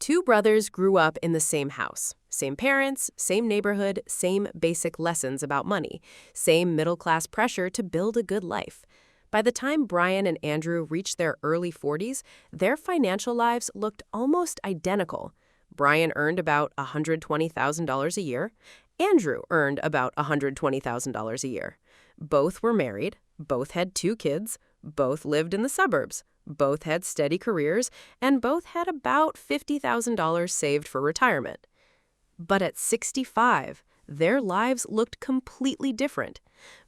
Two brothers grew up in the same house. Same parents, same neighborhood, same basic lessons about money, same middle-class pressure to build a good life. By the time Brian and Andrew reached their early 40s, their financial lives looked almost identical. Brian earned about $120,000 a year. Andrew earned about $120,000 a year. Both were married, both had two kids, both lived in the suburbs, both had steady careers, and both had about $50,000 saved for retirement. But at 65, their lives looked completely different.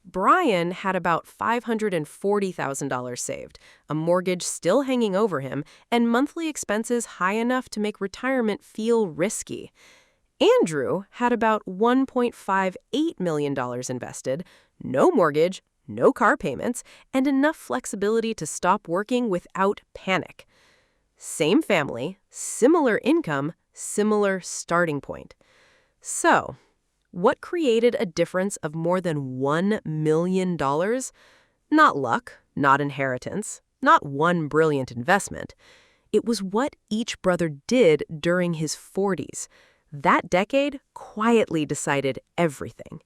Brian had about $540,000 saved, a mortgage still hanging over him, and monthly expenses high enough to make retirement feel risky. Andrew had about $1.58 million invested, no mortgage, no car payments, and enough flexibility to stop working without panic. Same family, similar income, similar starting point. So, what created a difference of more than $1 million? Not luck, not inheritance, not one brilliant investment. It was what each brother did during his 40s. That decade quietly decided everything.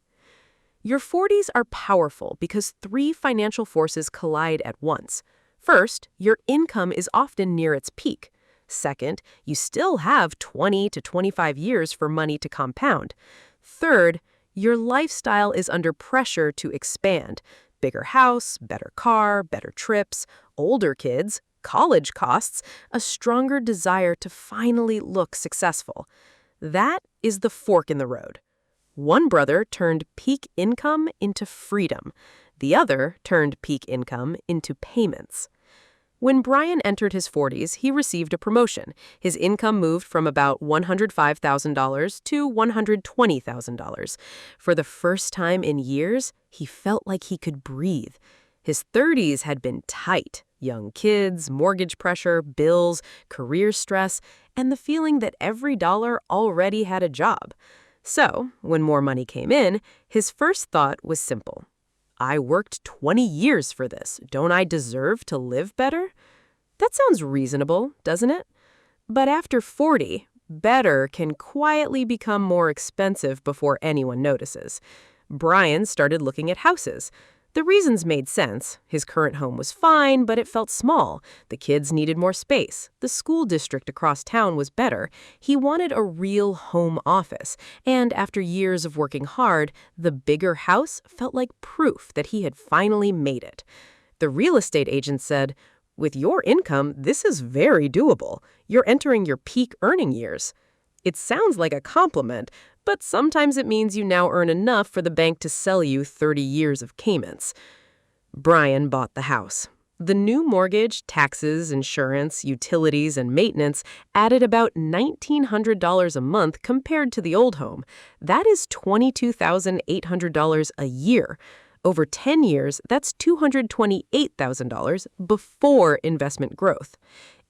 Your 40s are powerful because three financial forces collide at once. First, your income is often near its peak. Second, you still have 20 to 25 years for money to compound. Third, your lifestyle is under pressure to expand. Bigger house, better car, better trips, older kids, college costs, a stronger desire to finally look successful. That is the fork in the road. One brother turned peak income into freedom. The other turned peak income into payments. When Brian entered his 40s, he received a promotion. His income moved from about $105,000 to $120,000. For the first time in years, he felt like he could breathe. His 30s had been tight. Young kids, mortgage pressure, bills, career stress, and the feeling that every dollar already had a job. So, when more money came in, his first thought was simple. I worked 20 years for this. Don't I deserve to live better? That sounds reasonable, doesn't it? But after 40, better can quietly become more expensive before anyone notices. Brian started looking at houses. The reasons made sense. His current home was fine, but it felt small. The kids needed more space. The school district across town was better. He wanted a real home office. And after years of working hard, the bigger house felt like proof that he had finally made it. The real estate agent said, "With your income, this is very doable. You're entering your peak earning years." It sounds like a compliment, but sometimes it means you now earn enough for the bank to sell you 30 years of payments. Brian bought the house. The new mortgage, taxes, insurance, utilities, and maintenance added about $1,900 a month compared to the old home. That is $22,800 a year. Over 10 years, that's $228,000 before investment growth.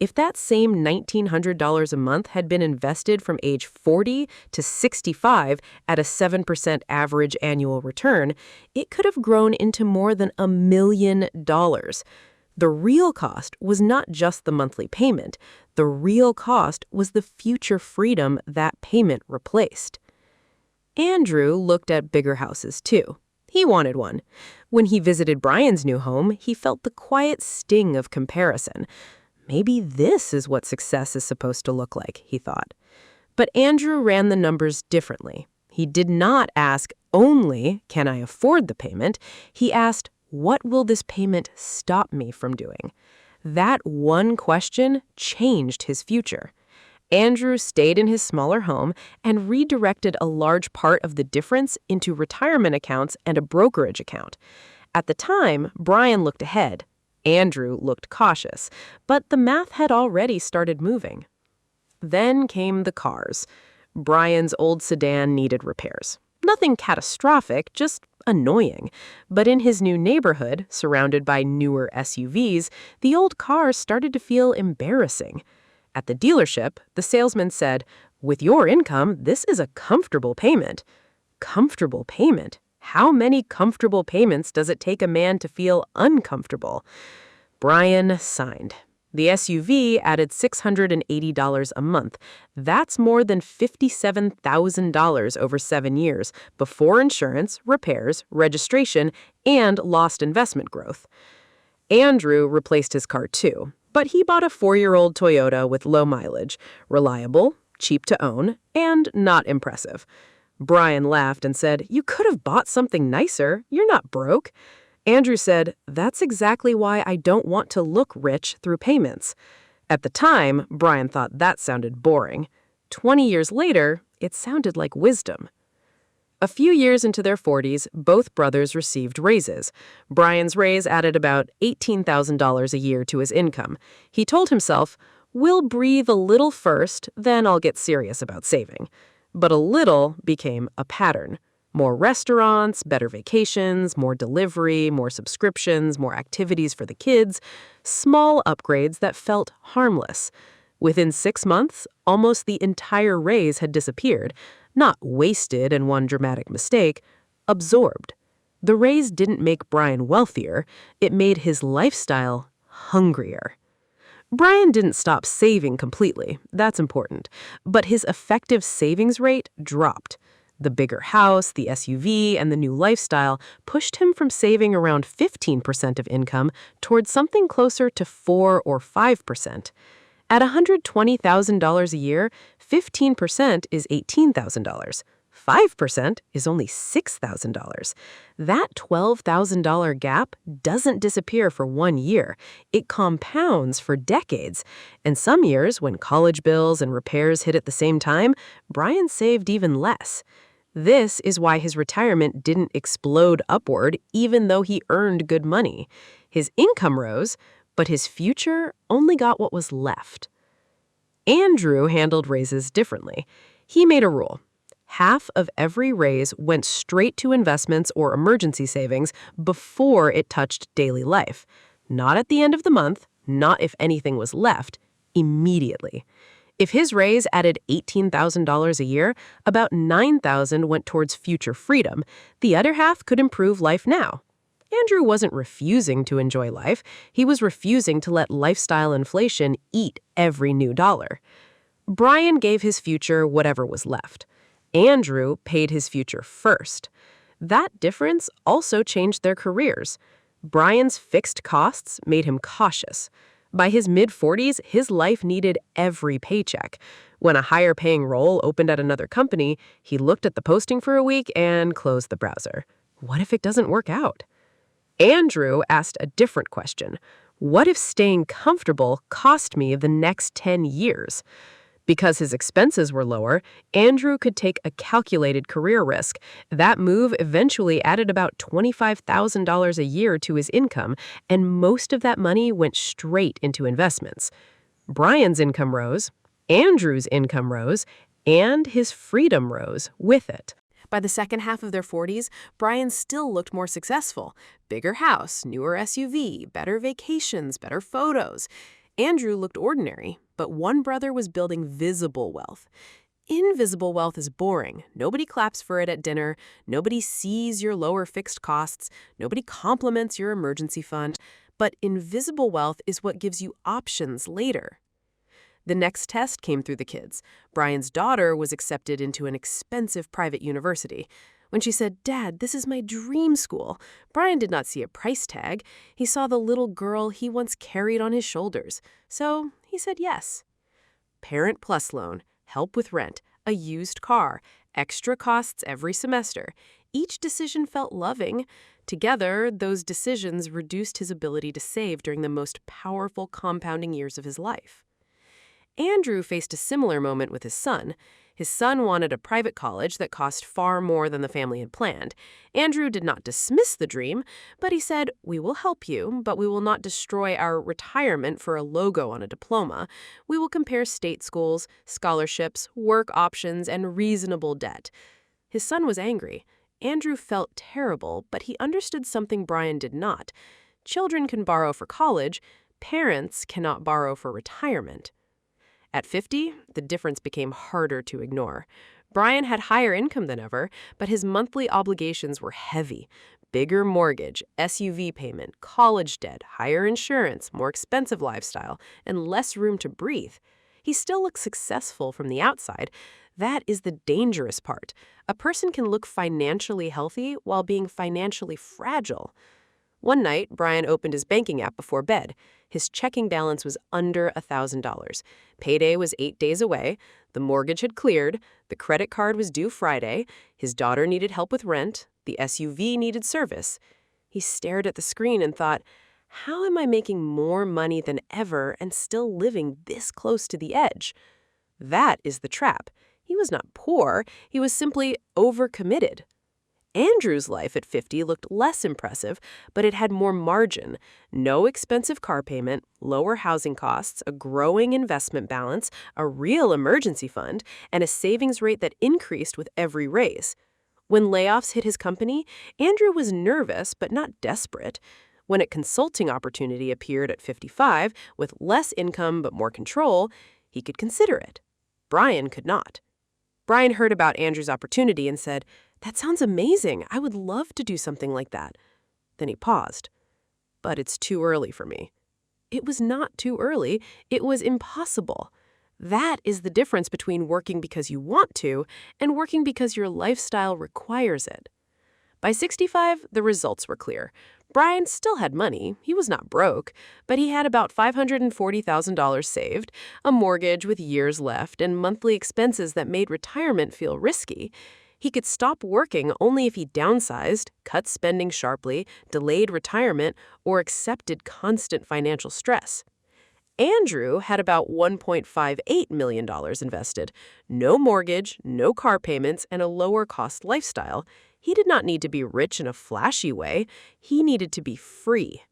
If that same $1,900 a month had been invested from age 40 to 65 at a 7% average annual return, it could have grown into more than $1 million. The real cost was not just the monthly payment. The real cost was the future freedom that payment replaced. Andrew looked at bigger houses, too. He wanted one. When he visited Brian's new home, he felt the quiet sting of comparison. Maybe this is what success is supposed to look like, he thought. But Andrew ran the numbers differently. He did not ask only, can I afford the payment? He asked, what will this payment stop me from doing? That one question changed his future. Andrew stayed in his smaller home and redirected a large part of the difference into retirement accounts and a brokerage account. At the time, Brian looked ahead. Andrew looked cautious, but the math had already started moving. Then came the cars. Brian's old sedan needed repairs. Nothing catastrophic, just annoying. But in his new neighborhood, surrounded by newer SUVs, the old cars started to feel embarrassing. At the dealership, the salesman said, "With your income, this is a comfortable payment." Comfortable payment? How many comfortable payments does it take a man to feel uncomfortable? Brian signed. The SUV added $680 a month. That's more than $57,000 over 7 years, before insurance, repairs, registration, and lost investment growth. Andrew replaced his car too, but he bought a 4-year-old Toyota with low mileage, reliable, cheap to own, and not impressive. Brian laughed and said, "You could have bought something nicer. You're not broke." Andrew said, "That's exactly why I don't want to look rich through payments." At the time, Brian thought that sounded boring. 20 years later, it sounded like wisdom. A few years into their 40s, both brothers received raises. Brian's raise added about $18,000 a year to his income. He told himself, "We'll breathe a little first, then I'll get serious about saving." But a little became a pattern. More restaurants, better vacations, more delivery, more subscriptions, more activities for the kids, small upgrades that felt harmless. Within 6 months, almost the entire raise had disappeared, not wasted in one dramatic mistake, absorbed. The raise didn't make Brian wealthier, it made his lifestyle hungrier. Brian didn't stop saving completely, that's important, but his effective savings rate dropped. The bigger house, the SUV, and the new lifestyle pushed him from saving around 15% of income towards something closer to 4 or 5%. At $120,000 a year, 15% is $18,000. 5% is only $6,000. That $12,000 gap doesn't disappear for 1 year. It compounds for decades. And some years, when college bills and repairs hit at the same time, Brian saved even less. This is why his retirement didn't explode upward, even though he earned good money. His income rose, but his future only got what was left. Andrew handled raises differently. He made a rule. Half of every raise went straight to investments or emergency savings before it touched daily life. Not at the end of the month, not if anything was left, immediately. If his raise added $18,000 a year, about $9,000 went towards future freedom. The other half could improve life now. Andrew wasn't refusing to enjoy life. He was refusing to let lifestyle inflation eat every new dollar. Brian gave his future whatever was left. Andrew paid his future first. That difference also changed their careers. Brian's fixed costs made him cautious. By his mid-40s, his life needed every paycheck. When a higher-paying role opened at another company, he looked at the posting for a week and closed the browser. What if it doesn't work out? Andrew asked a different question. What if staying comfortable cost me the next 10 years? Because his expenses were lower, Andrew could take a calculated career risk. That move eventually added about $25,000 a year to his income, and most of that money went straight into investments. Brian's income rose, Andrew's income rose, and his freedom rose with it. By the second half of their 40s, Brian still looked more successful. Bigger house, newer SUV, better vacations, better photos. Andrew looked ordinary, but one brother was building visible wealth. Invisible wealth is boring. Nobody claps for it at dinner. Nobody sees your lower fixed costs. Nobody compliments your emergency fund. But invisible wealth is what gives you options later. The next test came through the kids. Brian's daughter was accepted into an expensive private university. When she said, "Dad, this is my dream school," Brian did not see a price tag. He saw the little girl he once carried on his shoulders. So he said yes. Parent Plus loan, help with rent, a used car, extra costs every semester. Each decision felt loving. Together, those decisions reduced his ability to save during the most powerful compounding years of his life. Andrew faced a similar moment with his son. His son wanted a private college that cost far more than the family had planned. Andrew did not dismiss the dream, but he said, "We will help you, but we will not destroy our retirement for a logo on a diploma. We will compare state schools, scholarships, work options, and reasonable debt." His son was angry. Andrew felt terrible, but he understood something Brian did not. Children can borrow for college. Parents cannot borrow for retirement. At 50, the difference became harder to ignore. Brian had higher income than ever, but his monthly obligations were heavy. Bigger mortgage, SUV payment, college debt, higher insurance, more expensive lifestyle, and less room to breathe. He still looks successful from the outside. That is the dangerous part. A person can look financially healthy while being financially fragile. One night, Brian opened his banking app before bed. His checking balance was under $1,000. Payday was 8 days away. The mortgage had cleared. The credit card was due Friday. His daughter needed help with rent. The SUV needed service. He stared at the screen and thought, how am I making more money than ever and still living this close to the edge? That is the trap. He was not poor. He was simply overcommitted. Andrew's life at 50 looked less impressive, but it had more margin. No expensive car payment, lower housing costs, a growing investment balance, a real emergency fund, and a savings rate that increased with every raise. When layoffs hit his company, Andrew was nervous but not desperate. When a consulting opportunity appeared at 55, with less income but more control, he could consider it. Brian could not. Brian heard about Andrew's opportunity and said, "That sounds amazing. I would love to do something like that." Then he paused. "But it's too early for me." It was not too early. It was impossible. That is the difference between working because you want to and working because your lifestyle requires it. By 65, the results were clear. Brian still had money. He was not broke, but he had about $540,000 saved, a mortgage with years left, and monthly expenses that made retirement feel risky. He could stop working only if he downsized, cut spending sharply, delayed retirement, or accepted constant financial stress. Andrew had about $1.58 million invested. No mortgage, no car payments, and a lower-cost lifestyle. He did not need to be rich in a flashy way. He needed to be free.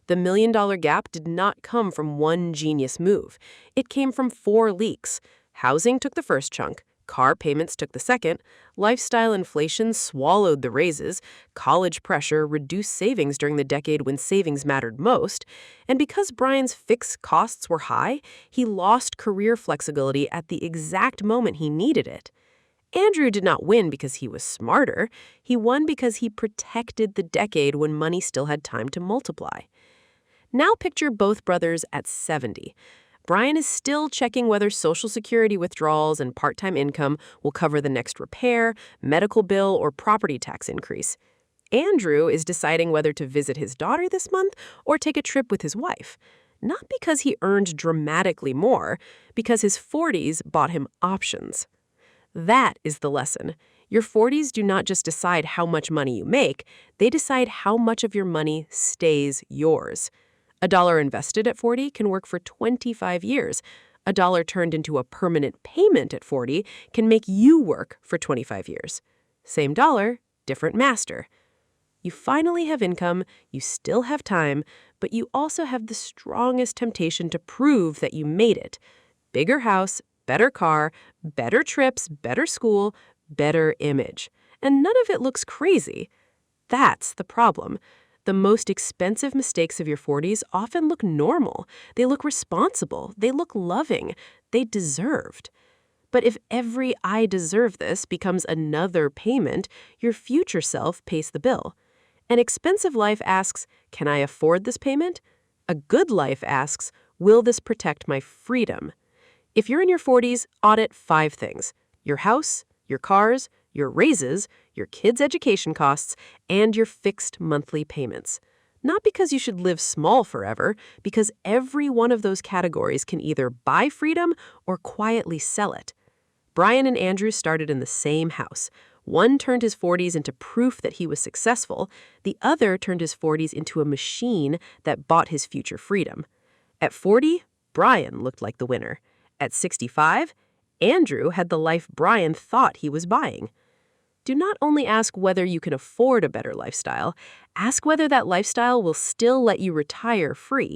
The million-dollar gap did not come from one genius move. It came from 4 leaks. Housing took the first chunk. Car payments took the second. Lifestyle inflation swallowed the raises. College pressure reduced savings during the decade when savings mattered most. And because Brian's fixed costs were high, he lost career flexibility at the exact moment he needed it. Andrew did not win because he was smarter. He won because he protected the decade when money still had time to multiply. Now picture both brothers at 70. Brian is still checking whether Social Security withdrawals and part-time income will cover the next repair, medical bill, or property tax increase. Andrew is deciding whether to visit his daughter this month or take a trip with his wife. Not because he earned dramatically more, because his 40s bought him options. That is the lesson. Your 40s do not just decide how much money you make, they decide how much of your money stays yours. $1 invested at 40 can work for 25 years. $1 turned into a permanent payment at 40 can make you work for 25 years. Same dollar, different master. You finally have income, you still have time, but you also have the strongest temptation to prove that you made it. Bigger house, better car, better trips, better school, better image. And none of it looks crazy. That's the problem. The most expensive mistakes of your 40s often look normal. They look responsible. They look loving. They deserved. But if every "I deserve this" becomes another payment, your future self pays the bill. An expensive life asks, "Can I afford this payment?" A good life asks, "Will this protect my freedom?" If you're in your 40s, audit 5 things: your house, your cars, your raises, your kids' education costs, and your fixed monthly payments. Not because you should live small forever, because every one of those categories can either buy freedom or quietly sell it. Brian and Andrew started in the same house. One turned his 40s into proof that he was successful. The other turned his 40s into a machine that bought his future freedom. At 40, Brian looked like the winner. At 65, Andrew had the life Brian thought he was buying. Do not only ask whether you can afford a better lifestyle, ask whether that lifestyle will still let you retire free.